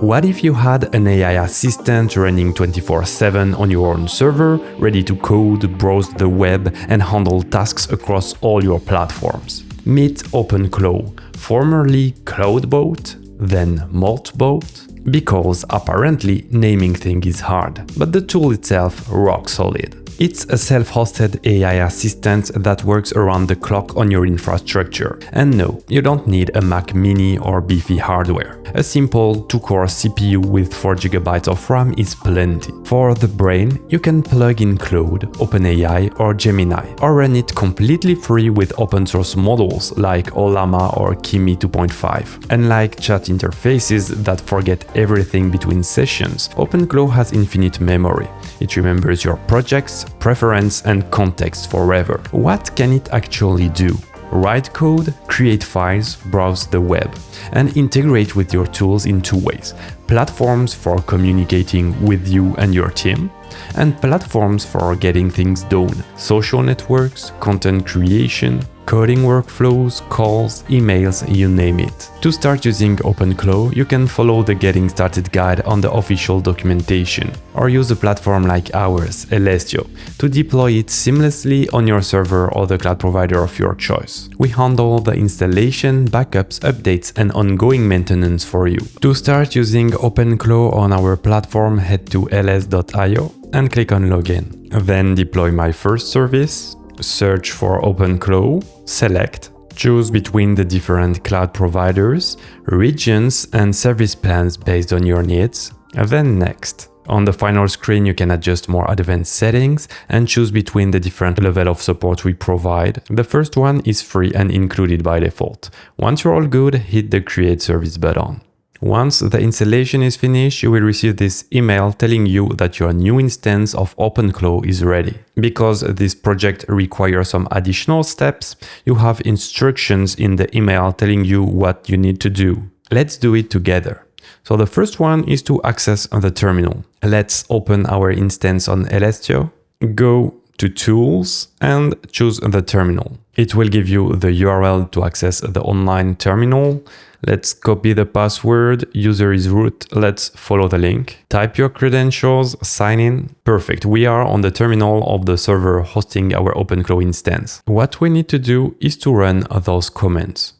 What if you had an AI assistant running 24/7 on your own server, ready to code, browse the web, and handle tasks across all your platforms? Meet OpenClaw, formerly CloudBot, then Moltbot, because apparently naming things is hard, but the tool itself rock solid. It's a self-hosted AI assistant that works around the clock on your infrastructure. And no, you don't need a Mac Mini or beefy hardware. A simple 2-core CPU with 4 GB of RAM is plenty. For the brain, you can plug in Claude, OpenAI or Gemini, or run it completely free with open source models like Ollama or Kimi 2.5. Unlike chat interfaces that forget everything between sessions, OpenClaw has infinite memory. It remembers your projects, preference and context forever. What can it actually do? Write code, create files, browse the web, and integrate with your tools in 2 ways. Platforms for communicating with you and your team, and platforms for getting things done. Social networks, content creation, coding workflows, calls, emails, you name it. To start using OpenClaw, you can follow the Getting Started guide on the official documentation, or use a platform like ours, Elestio, to deploy it seamlessly on your server or the cloud provider of your choice. We handle the installation, backups, updates, and ongoing maintenance for you. To start using OpenClaw on our platform, head to ls.io and click on Login. Then deploy my first service. Search for OpenClaw, select, choose between the different cloud providers, regions and service plans based on your needs, then next. On the final screen you can adjust more advanced settings and choose between the different level of support we provide. The first one is free and included by default. Once you're all good, hit the Create Service button. Once the installation is finished, you will receive this email telling you that your new instance of OpenClaw is ready. Because this project requires some additional steps, you have instructions in the email telling you what you need to do. Let's do it together. So the first one is to access the terminal. Let's open our instance on Elestio. Go to Tools and choose the terminal. It will give you the URL to access the online terminal. Let's copy the password, user is root, let's follow the link. Type your credentials, sign in. Perfect, we are on the terminal of the server hosting our OpenClaw instance. What we need to do is to run those commands.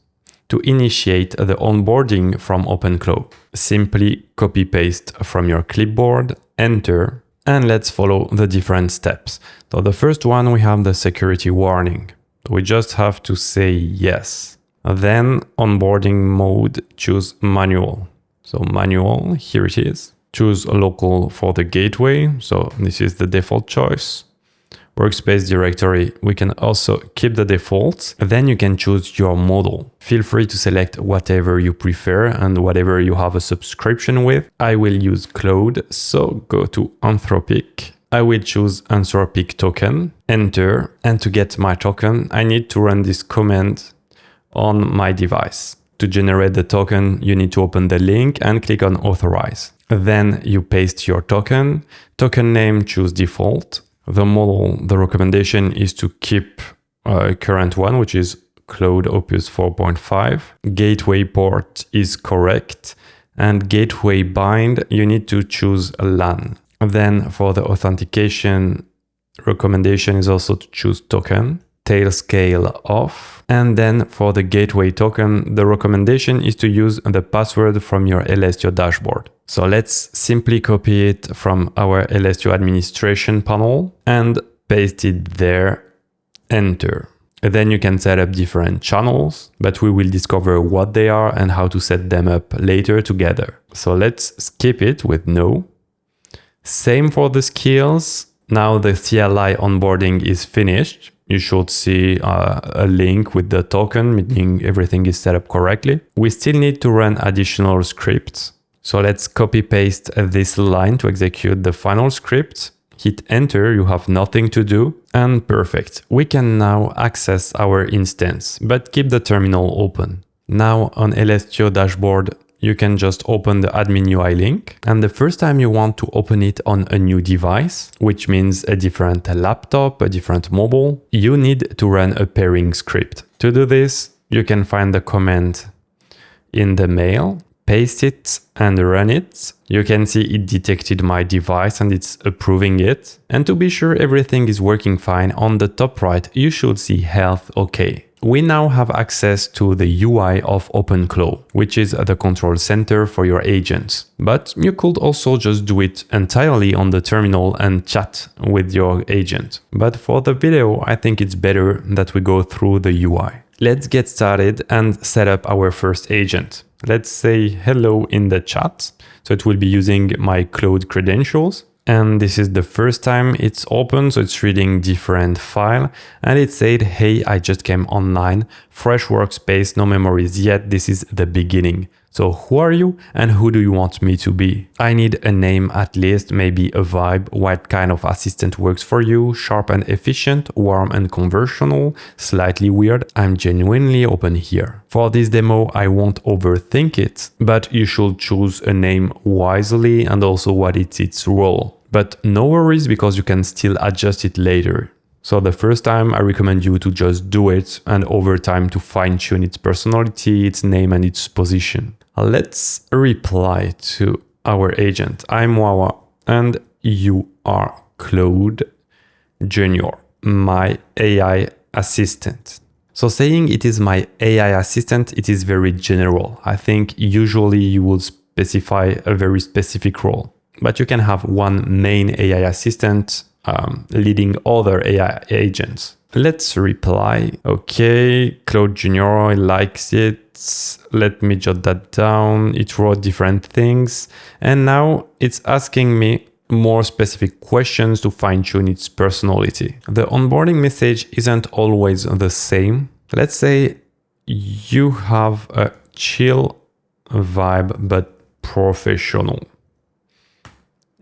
To initiate the onboarding from OpenClaw, simply copy-paste from your clipboard, enter, and let's follow the different steps. So the first one, we have the security warning. We just have to say yes. Then onboarding mode, choose manual. So manual, here it is. Choose local for the gateway. So this is the default choice. Workspace directory, we can also keep the defaults. Then you can choose your model. Feel free to select whatever you prefer and whatever you have a subscription with. I will use Claude, so go to Anthropic. I will choose Anthropic token, enter, and to get my token, I need to run this command on my device. To generate the token, you need to open the link and click on Authorize. Then you paste your token. Token name, choose default. The model, the recommendation is to keep a current one, which is Claude Opus 4.5. Gateway port is correct. And gateway bind, you need to choose LAN. Then for the authentication, recommendation is also to choose token. Tail scale off. And then for the gateway token, the recommendation is to use the password from your Elestio dashboard. So let's simply copy it from our Elestio administration panel and paste it there, enter. Then you can set up different channels, but we will discover what they are and how to set them up later together. So let's skip it with no. Same for the skills. Now the CLI onboarding is finished. You should see a link with the token, meaning everything is set up correctly. We still need to run additional scripts. So let's copy paste this line to execute the final script. Hit enter, you have nothing to do. And perfect. We can now access our instance, but keep the terminal open. Now on Elestio dashboard, you can just open the admin UI link. And the first time you want to open it on a new device, which means a different laptop, a different mobile, you need to run a pairing script. To do this, you can find the command in the mail, paste it and run it. You can see it detected my device and it's approving it. And to be sure everything is working fine, on the top right, you should see health okay. We now have access to the UI of OpenClaw, which is the control center for your agents. But you could also just do it entirely on the terminal and chat with your agent. But for the video, I think it's better that we go through the UI. Let's get started and set up our first agent. Let's say hello in the chat. So it will be using my Claude credentials. And this is the first time it's open, so it's reading different file. And it said, hey, I just came online, fresh workspace, no memories yet, this is the beginning. So who are you and who do you want me to be? I need a name at least, maybe a vibe, what kind of assistant works for you, sharp and efficient, warm and conversational, slightly weird, I'm genuinely open here. For this demo, I won't overthink it, but you should choose a name wisely and also what is its role. But no worries because you can still adjust it later. So the first time I recommend you to just do it and over time to fine tune its personality, its name and its position. Let's reply to our agent. I'm Wawa and you are Claude Junior, my AI assistant. So saying it is my AI assistant, it is very general. I think usually you will specify a very specific role, but you can have one main AI assistant leading other AI agents. Let's reply. Okay, Claude Junior likes it. Let me jot that down. It wrote different things. And now it's asking me more specific questions to fine-tune its personality. The onboarding message isn't always the same. Let's say you have a chill vibe but professional.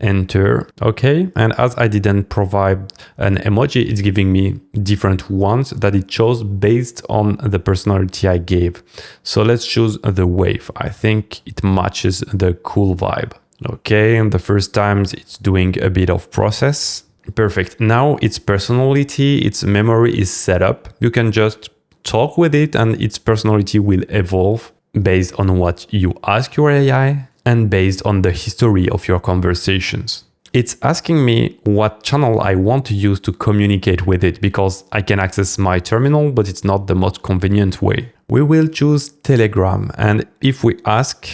Enter. Okay, and as I didn't provide an emoji, it's giving me different ones that it chose based on the personality I gave. So let's choose the wave. I think it matches the cool vibe. Okay, and the first times it's doing a bit of process. Perfect. Now its personality, its memory is set up. You can just talk with it and its personality will evolve based on what you ask your AI and based on the history of your conversations. It's asking me what channel I want to use to communicate with it because I can access my terminal, but it's not the most convenient way. We will choose Telegram, and if we ask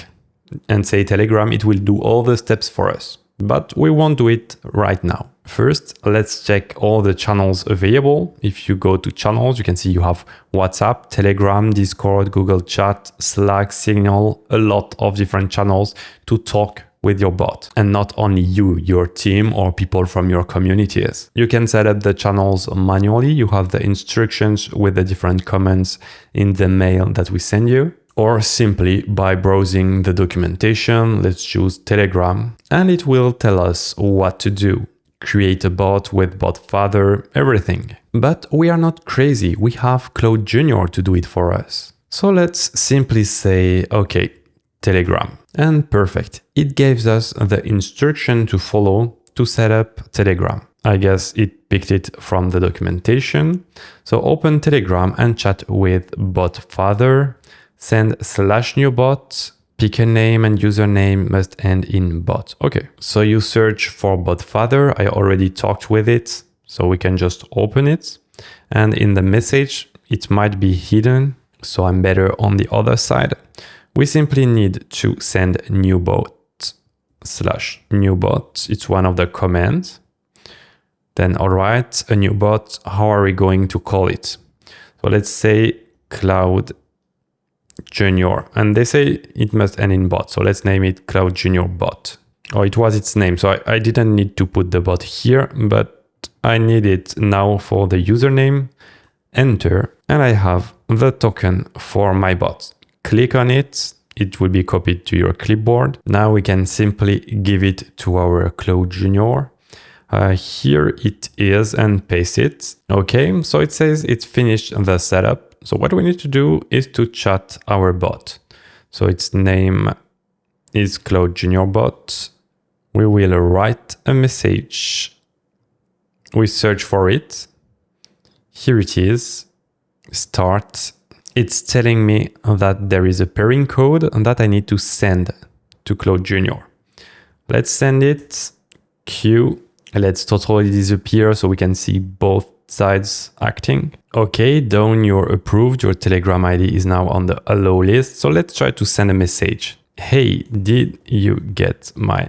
and say Telegram, it will do all the steps for us, but we won't do it right now. First, let's check all the channels available. If you go to channels, you can see you have WhatsApp, Telegram, Discord, Google Chat, Slack, Signal, a lot of different channels to talk with your bot. And not only you, your team or people from your communities. You can set up the channels manually. You have the instructions with the different commands in the mail that we send you. Or simply by browsing the documentation, let's choose Telegram, and it will tell us what to do. Create a bot with bot father, everything. But we are not crazy, we have Claude Junior to do it for us. So let's simply say, okay, Telegram. And perfect, it gives us the instruction to follow to set up Telegram. I guess it picked it from the documentation. So open Telegram and chat with bot father, send /new bot, pick a name and username must end in bot. Okay, so you search for bot father. I already talked with it, so we can just open it. And in the message, it might be hidden, so I'm better on the other side. We simply need to send new bot /new bot. It's one of the commands. Then, all right, a new bot. How are we going to call it? So let's say Claude Junior, and they say it must end in bot, so let's name it Claude Junior bot. Oh, it was its name, so I didn't need to put the bot here, but I need it now for the username. Enter, and I have the token for my bot. Click on it, it will be copied to your clipboard. Now we can simply give it to our Claude Junior. Here it is, and paste it. Okay, so it says it's finished the setup. So what we need to do is to chat our bot. So its name is Claude Junior bot. We will write a message. We search for it. Here it is. Start. it's telling me that there is a pairing code that I need to send to Claude Junior. Let's send it. Q. Let's totally disappear so we can see both sides acting. Okay, done, you're approved. Your Telegram ID is now on the allow list. So let's try to send a message. Hey, did you get my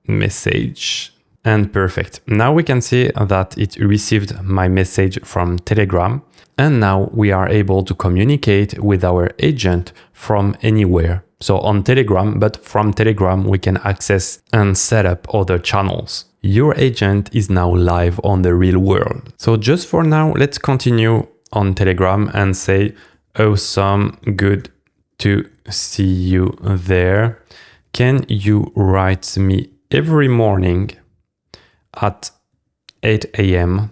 message? And perfect. Now we can see that it received my message from Telegram. And now we are able to communicate with our agent from anywhere. So on Telegram, but from Telegram, we can access and set up other channels. Your agent is now live on the real world. So just for now, let's continue on Telegram and say, awesome, good to see you there. Can you write me every morning at 8 a.m.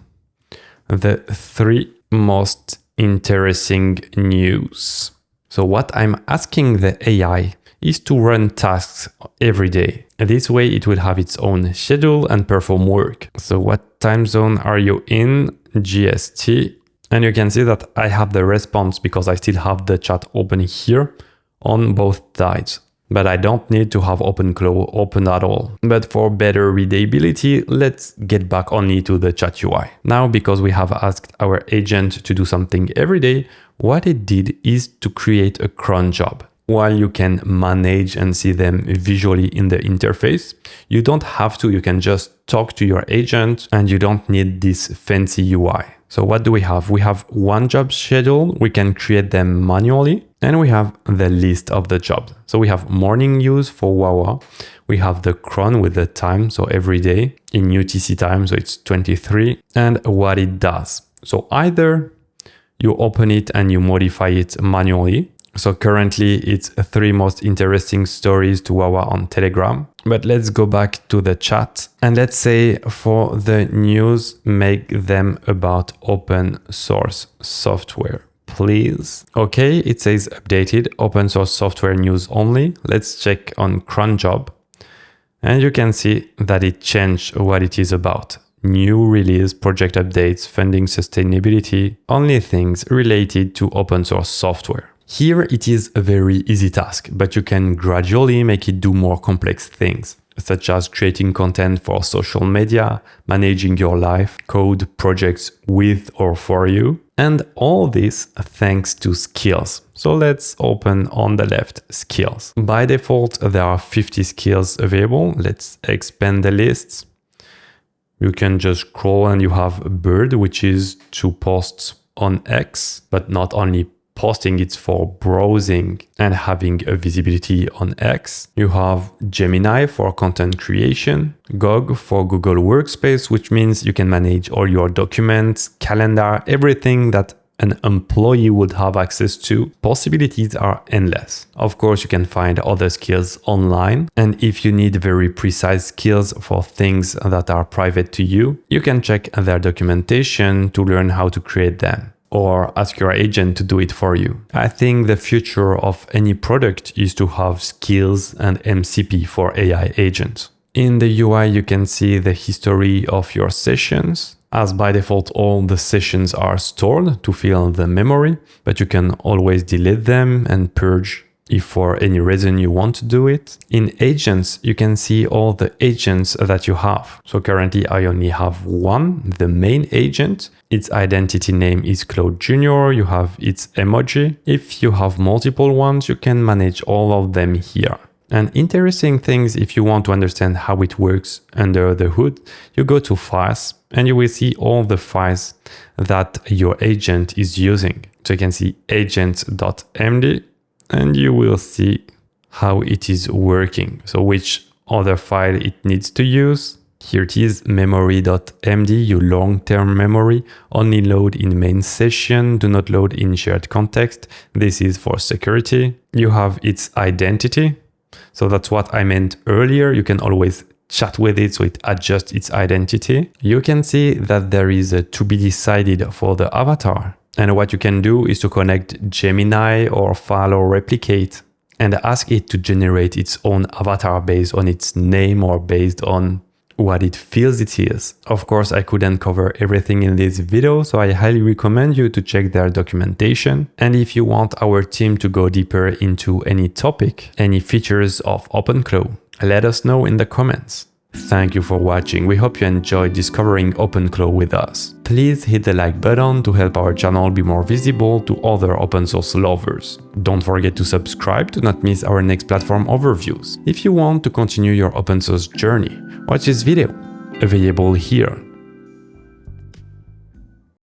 the 3 most interesting news? So what I'm asking the AI is to run tasks every day. This way it will have its own schedule and perform work. So what time zone are you in? GST. And you can see that I have the response because I still have the chat open here on both sides. But I don't need to have OpenClaw open at all. But for better readability, let's get back only to the chat UI. Now, because we have asked our agent to do something every day, what it did is to create a cron job. While you can manage and see them visually in the interface, you don't have to, you can just talk to your agent and you don't need this fancy UI. So what do we have? We have one job schedule, we can create them manually, and we have the list of the jobs. So we have morning news for Wawa, we have the cron with the time, so every day in UTC time, so it's 23, and what it does. So either you open it and you modify it manually. So currently it's 3 most interesting stories to Wawa on Telegram. But let's go back to the chat and let's say for the news, make them about open source software, please. Okay, it says updated open source software news only. Let's check on cron job and you can see that it changed what it is about. New release, project updates, funding, sustainability, only things related to open source software. Here it is a very easy task, but you can gradually make it do more complex things, such as creating content for social media, managing your life, code projects with or for you, and all this thanks to skills. So let's open on the left skills. By default, there are 50 skills available. Let's expand the lists. You can just scroll and you have Bird, which is to post on X, but not only posting, it's for browsing and having a visibility on X. You have Gemini for content creation, GOG for Google Workspace, which means you can manage all your documents, calendar, everything that an employee would have access to. Possibilities are endless. Of course, you can find other skills online. And if you need very precise skills for things that are private to you, you can check their documentation to learn how to create them, or ask your agent to do it for you. I think the future of any product is to have skills and MCP for AI agents. In the UI, you can see the history of your sessions. As by default, all the sessions are stored to fill the memory, but you can always delete them and purge if for any reason you want to do it. In agents, you can see all the agents that you have. So currently I only have one, the main agent. Its identity name is Claude Junior. You have its emoji. If you have multiple ones, you can manage all of them here. And interesting things, if you want to understand how it works under the hood, you go to files and you will see all the files that your agent is using. So you can see agent.md and you will see how it is working. So which other file it needs to use. Here it is, memory.md, your long-term memory, only load in main session, do not load in shared context. This is for security. You have its identity. So that's what I meant earlier. You can always chat with it so it adjusts its identity. You can see that there is a to be decided for the avatar. And what you can do is to connect Gemini or file or replicate and ask it to generate its own avatar based on its name or based on what it feels it is. Of course, I couldn't cover everything in this video, so I highly recommend you to check their documentation. And if you want our team to go deeper into any topic, any features of OpenClaw, let us know in the comments. Thank you for watching. We hope you enjoyed discovering OpenClaw with us. Please hit the like button to help our channel be more visible to other open source lovers. Don't forget to subscribe to not miss our next platform overviews. If you want to continue your open source journey, watch this video, available here.